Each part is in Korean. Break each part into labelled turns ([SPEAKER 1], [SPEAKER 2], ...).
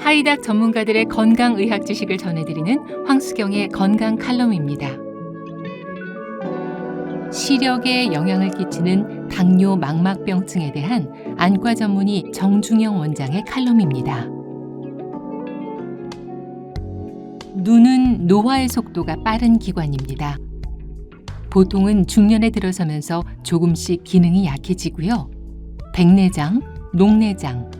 [SPEAKER 1] 하이닥 전문가들의 건강의학 지식을 전해드리는 황수경의 건강 칼럼입니다. 시력에 영향을 끼치는 당뇨 망막병증에 대한 안과 전문의 정중영 원장의 칼럼입니다. 눈은 노화의 속도가 빠른 기관입니다. 보통은 중년에 들어서면서 조금씩 기능이 약해지고요. 백내장, 녹내장,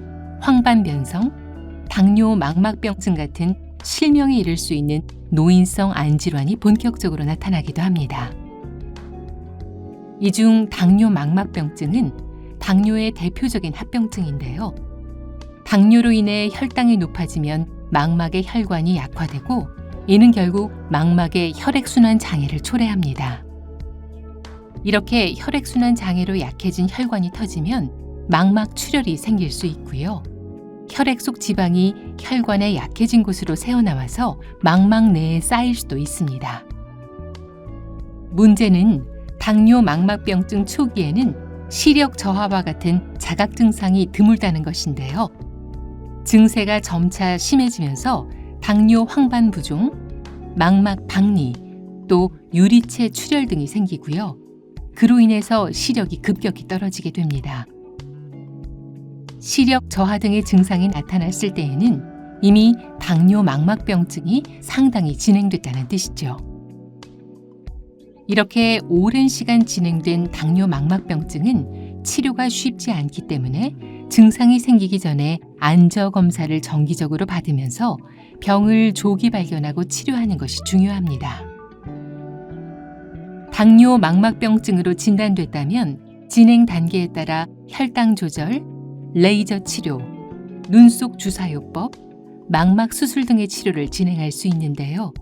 [SPEAKER 1] 황반변성, 당뇨 망막병증 같은 실명에 이를 수 있는 노인성 안질환이 본격적으로 나타나기도 합니다. 이 중 당뇨 망막병증은 당뇨의 대표적인 합병증인데요. 당뇨로 인해 혈당이 높아지면 망막의 혈관이 약화되고 이는 결국 망막의 혈액순환 장애를 초래합니다. 이렇게 혈액순환 장애로 약해진 혈관이 터지면 망막 출혈이 생길 수 있고요. 혈액 속 지방이 혈관의 약해진 곳으로 새어나와서 망막 내에 쌓일 수도 있습니다. 문제는 당뇨 망막병증 초기에는 시력 저하와 같은 자각 증상이 드물다는 것인데요. 증세가 점차 심해지면서 당뇨 황반 부종, 망막 박리, 또 유리체 출혈 등이 생기고요. 그로 인해서 시력이 급격히 떨어지게 됩니다. 시력 저하 등의 증상이 나타났을 때에는 이미 당뇨 망막병증이 상당히 진행됐다는 뜻이죠. 이렇게 오랜 시간 진행된 당뇨 망막병증은 치료가 쉽지 않기 때문에 증상이 생기기 전에 안저 검사를 정기적으로 받으면서 병을 조기 발견하고 치료하는 것이 중요합니다. 당뇨 망막병증으로 진단됐다면 진행 단계에 따라 혈당 조절, 레이저 치료, 눈 속 주사요법, 망막 수술 등의 치료를 진행할 수 있는데요.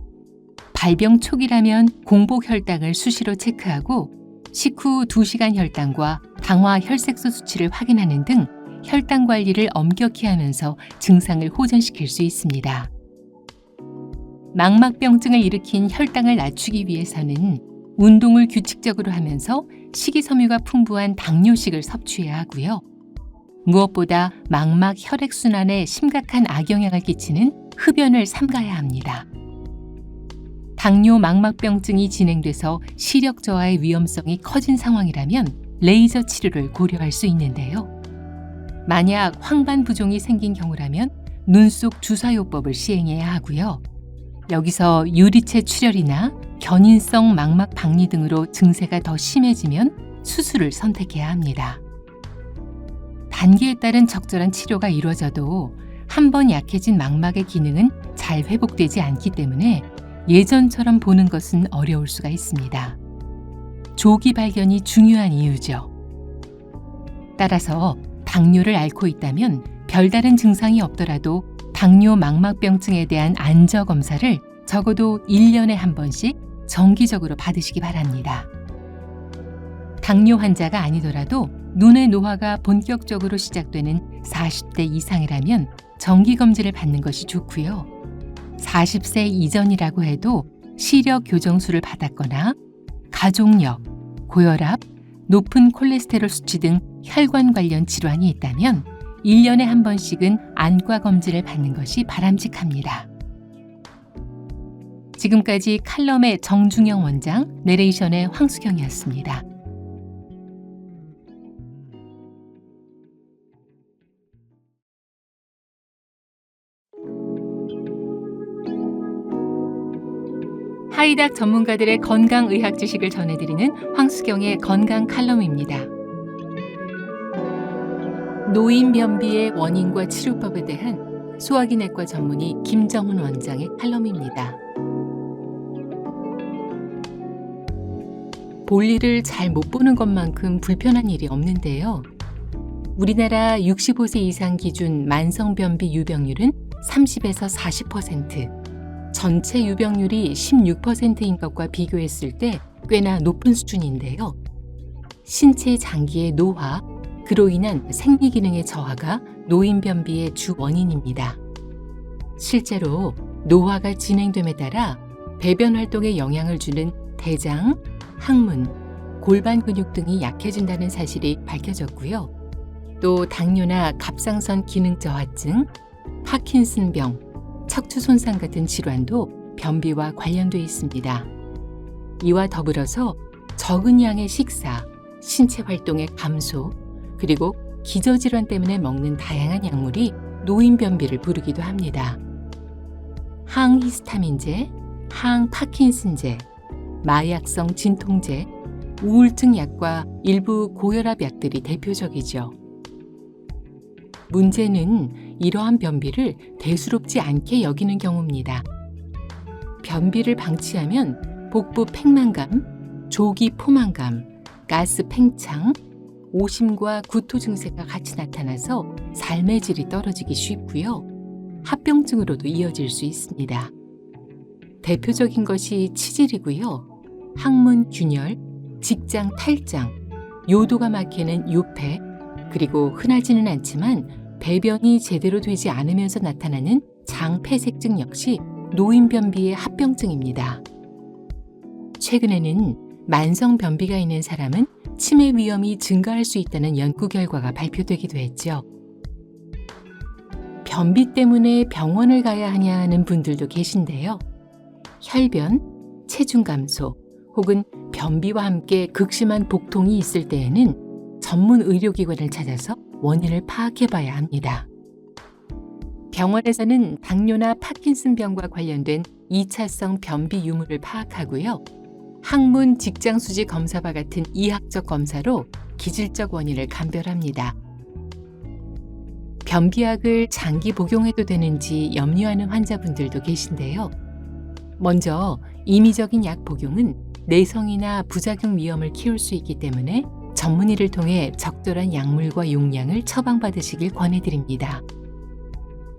[SPEAKER 1] 발병 초기라면 공복 혈당을 수시로 체크하고 식후 2시간 혈당과 당화 혈색소 수치를 확인하는 등 혈당 관리를 엄격히 하면서 증상을 호전시킬 수 있습니다. 망막병증을 일으킨 혈당을 낮추기 위해서는 운동을 규칙적으로 하면서 식이섬유가 풍부한 당뇨식을 섭취해야 하고요. 무엇보다 망막 혈액순환에 심각한 악영향을 끼치는 흡연을 삼가야 합니다. 당뇨 망막병증이 진행돼서 시력 저하의 위험성이 커진 상황이라면 레이저 치료를 고려할 수 있는데요. 만약 황반 부종이 생긴 경우라면 눈 속 주사요법을 시행해야 하고요. 여기서 유리체 출혈이나 견인성 망막 박리 등으로 증세가 더 심해지면 수술을 선택해야 합니다. 단계에 따른 적절한 치료가 이루어져도 한 번 약해진 망막의 기능은 잘 회복되지 않기 때문에 예전처럼 보는 것은 어려울 수가 있습니다. 조기 발견이 중요한 이유죠. 따라서 당뇨를 앓고 있다면 별다른 증상이 없더라도 당뇨 망막병증에 대한 안저 검사를 적어도 1년에 한 번씩 정기적으로 받으시기 바랍니다. 당뇨 환자가 아니더라도 눈의 노화가 본격적으로 시작되는 40대 이상이라면 정기검진을 받는 것이 좋고요. 40세 이전이라고 해도 시력 교정술을 받았거나 가족력, 고혈압, 높은 콜레스테롤 수치 등 혈관 관련 질환이 있다면 1년에 한 번씩은 안과 검진을 받는 것이 바람직합니다. 지금까지 칼럼의 정중영 원장, 내레이션의 황수경이었습니다. 하이닥 전문가들의 건강의학 지식을 전해드리는 황수경의 건강 칼럼입니다. 노인변비의 원인과 치료법에 대한 소화기내과 전문의 김정훈 원장의 칼럼입니다. 볼일을 잘 못 보는 것만큼 불편한 일이 없는데요. 우리나라 65세 이상 기준 만성변비 유병률은 30에서 40%, 전체 유병률이 16%인 것과 비교했을 때 꽤나 높은 수준인데요. 신체 장기의 노화, 그로 인한 생리기능의 저하가 노인변비의 주 원인입니다. 실제로 노화가 진행됨에 따라 배변 활동에 영향을 주는 대장, 항문, 골반 근육 등이 약해진다는 사실이 밝혀졌고요. 또 당뇨나 갑상선 기능 저하증, 파킨슨병, 척추 손상 같은 질환도 변비와 관련돼 있습니다. 이와 더불어서 적은 양의 식사, 신체 활동의 감소, 그리고 기저질환 때문에 먹는 다양한 약물이 노인변비를 부르기도 합니다. 항히스타민제, 항파킨슨제, 마약성 진통제, 우울증 약과 일부 고혈압 약들이 대표적이죠. 문제는 이러한 변비를 대수롭지 않게 여기는 경우입니다. 변비를 방치하면 복부 팽만감, 조기 포만감, 가스 팽창, 오심과 구토 증세가 같이 나타나서 삶의 질이 떨어지기 쉽고요. 합병증으로도 이어질 수 있습니다. 대표적인 것이 치질이고요. 항문 균열, 직장 탈장, 요도가 막히는 요패, 그리고 흔하지는 않지만 배변이 제대로 되지 않으면서 나타나는 장폐색증 역시 노인변비의 합병증입니다. 최근에는 만성 변비가 있는 사람은 치매 위험이 증가할 수 있다는 연구 결과가 발표되기도 했죠. 변비 때문에 병원을 가야 하냐 하는 분들도 계신데요. 혈변, 체중 감소, 혹은 변비와 함께 극심한 복통이 있을 때에는 전문 의료기관을 찾아서 원인을 파악해 봐야 합니다. 병원에서는 당뇨나 파킨슨병과 관련된 2차성 변비 유무를 파악하고요. 항문 직장수지 검사와 같은 이학적 검사로 기질적 원인을 감별합니다. 변비약을 장기 복용해도 되는지 염려하는 환자분들도 계신데요. 먼저 임의적인 약 복용은 내성이나 부작용 위험을 키울 수 있기 때문에 전문의를 통해 적절한 약물과 용량을 처방받으시길 권해드립니다.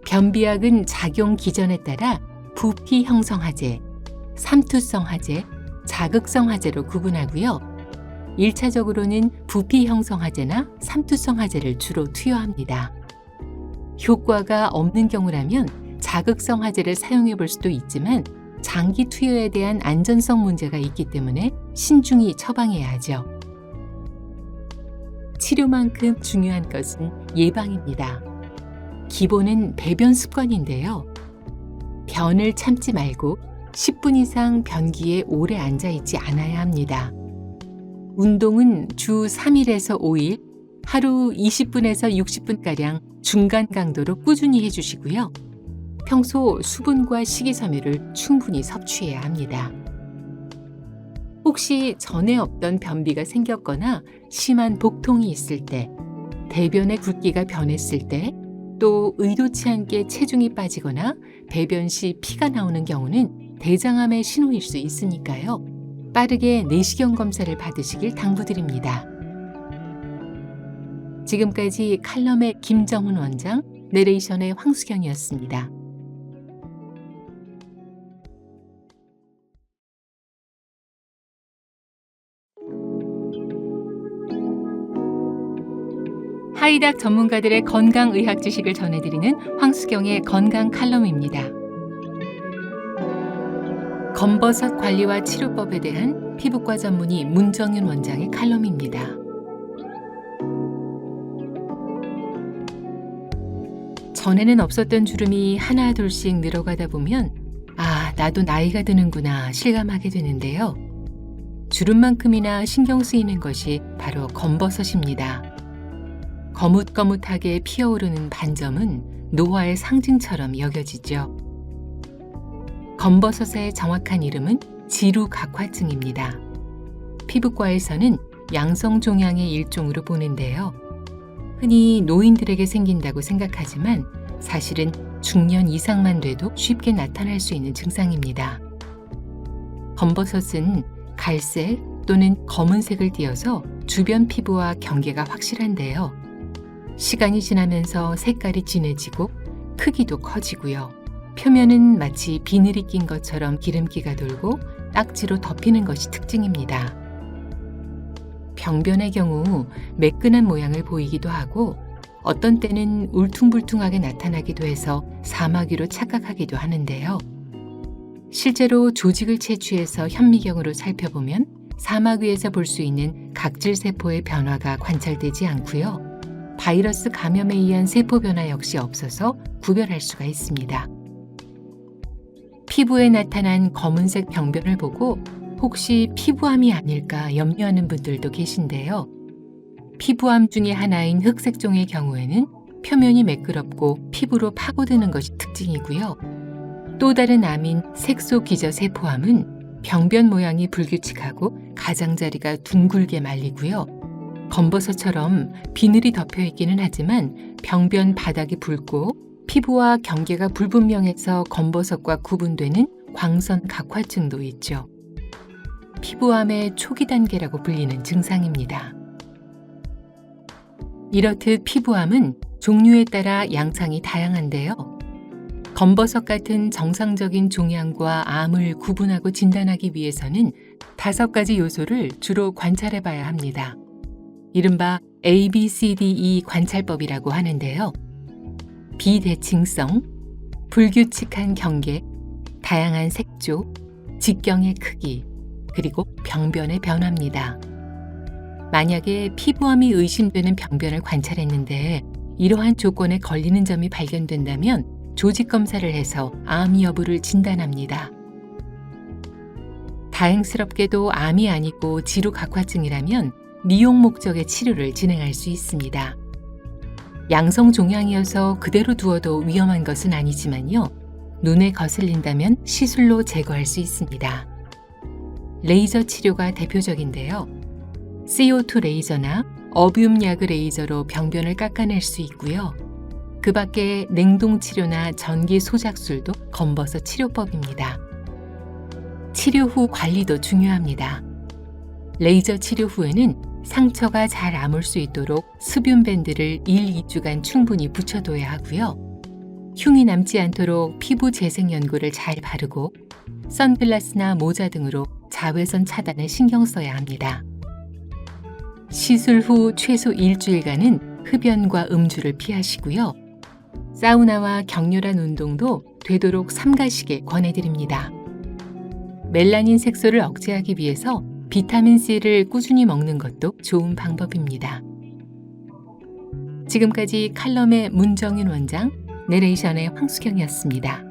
[SPEAKER 1] 변비약은 작용 기전에 따라 부피 형성 하제, 삼투성 하제, 자극성 하제로 구분하고요. 1차적으로는 부피 형성 하제나 삼투성 하제를 주로 투여합니다. 효과가 없는 경우라면 자극성 하제를 사용해 볼 수도 있지만 장기 투여에 대한 안전성 문제가 있기 때문에 신중히 처방해야 하죠. 치료만큼 중요한 것은 예방입니다. 기본은 배변 습관인데요. 변을 참지 말고 10분 이상 변기에 오래 앉아 있지 않아야 합니다. 운동은 주 3일에서 5일, 하루 20분에서 60분가량 중간 강도로 꾸준히 해주시고요. 평소 수분과 식이섬유를 충분히 섭취해야 합니다. 혹시 전에 없던 변비가 생겼거나 심한 복통이 있을 때, 대변의 굵기가 변했을 때, 또 의도치 않게 체중이 빠지거나 배변 시 피가 나오는 경우는 대장암의 신호일 수 있으니까요. 빠르게 내시경 검사를 받으시길 당부드립니다. 지금까지 칼럼의 김정훈 원장, 내레이션의 황수경이었습니다. 하이닥 전문가들의 건강의학 지식을 전해드리는 황수경의 건강 칼럼입니다. 검버섯 관리와 치료법에 대한 피부과 전문의 문정윤 원장의 칼럼입니다. 전에는 없었던 주름이 하나 둘씩 늘어가다 보면 나도 나이가 드는구나 실감하게 되는데요. 주름만큼이나 신경 쓰이는 것이 바로 검버섯입니다. 거뭇거뭇하게 피어오르는 반점은 노화의 상징처럼 여겨지죠. 검버섯의 정확한 이름은 지루각화증입니다. 피부과에서는 양성종양의 일종으로 보는데요. 흔히 노인들에게 생긴다고 생각하지만 사실은 중년 이상만 돼도 쉽게 나타날 수 있는 증상입니다. 검버섯은 갈색 또는 검은색을 띠어서 주변 피부와 경계가 확실한데요. 시간이 지나면서 색깔이 진해지고 크기도 커지고요. 표면은 마치 비늘이 낀 것처럼 기름기가 돌고 딱지로 덮이는 것이 특징입니다. 병변의 경우 매끈한 모양을 보이기도 하고 어떤 때는 울퉁불퉁하게 나타나기도 해서 사마귀로 착각하기도 하는데요. 실제로 조직을 채취해서 현미경으로 살펴보면 사마귀에서 볼 수 있는 각질세포의 변화가 관찰되지 않고요. 바이러스 감염에 의한 세포 변화 역시 없어서 구별할 수가 있습니다. 피부에 나타난 검은색 병변을 보고 혹시 피부암이 아닐까 염려하는 분들도 계신데요. 피부암 중에 하나인 흑색종의 경우에는 표면이 매끄럽고 피부로 파고드는 것이 특징이고요. 또 다른 암인 색소기저세포암은 병변 모양이 불규칙하고 가장자리가 둥글게 말리고요. 검버섯처럼 비늘이 덮여 있기는 하지만 병변 바닥이 붉고 피부와 경계가 불분명해서 검버섯과 구분되는 광선 각화증도 있죠. 피부암의 초기 단계라고 불리는 증상입니다. 이렇듯 피부암은 종류에 따라 양상이 다양한데요. 검버섯 같은 정상적인 종양과 암을 구분하고 진단하기 위해서는 5가지 요소를 주로 관찰해 봐야 합니다. 이른바 ABCDE 관찰법이라고 하는데요. 비대칭성, 불규칙한 경계, 다양한 색조, 직경의 크기, 그리고 병변의 변화입니다. 만약에 피부암이 의심되는 병변을 관찰했는데 이러한 조건에 걸리는 점이 발견된다면 조직 검사를 해서 암 여부를 진단합니다. 다행스럽게도 암이 아니고 지루각화증이라면 미용 목적의 치료를 진행할 수 있습니다. 양성 종양이어서 그대로 두어도 위험한 것은 아니지만요. 눈에 거슬린다면 시술로 제거할 수 있습니다. 레이저 치료가 대표적인데요. CO2 레이저나 어비움 야그 레이저로 병변을 깎아낼 수 있고요. 그 밖에 냉동 치료나 전기 소작술도 검버섯 치료법입니다. 치료 후 관리도 중요합니다. 레이저 치료 후에는 상처가 잘 아물 수 있도록 수분 밴드를 1-2주간 충분히 붙여둬야 하고요. 흉이 남지 않도록 피부 재생 연고를 잘 바르고 선글라스나 모자 등으로 자외선 차단에 신경 써야 합니다. 시술 후 최소 일주일간은 흡연과 음주를 피하시고요. 사우나와 격렬한 운동도 되도록 삼가시게 권해드립니다. 멜라닌 색소를 억제하기 위해서 비타민C를 꾸준히 먹는 것도 좋은 방법입니다. 지금까지 칼럼의 문정윤 원장, 내레이션의 황수경이었습니다.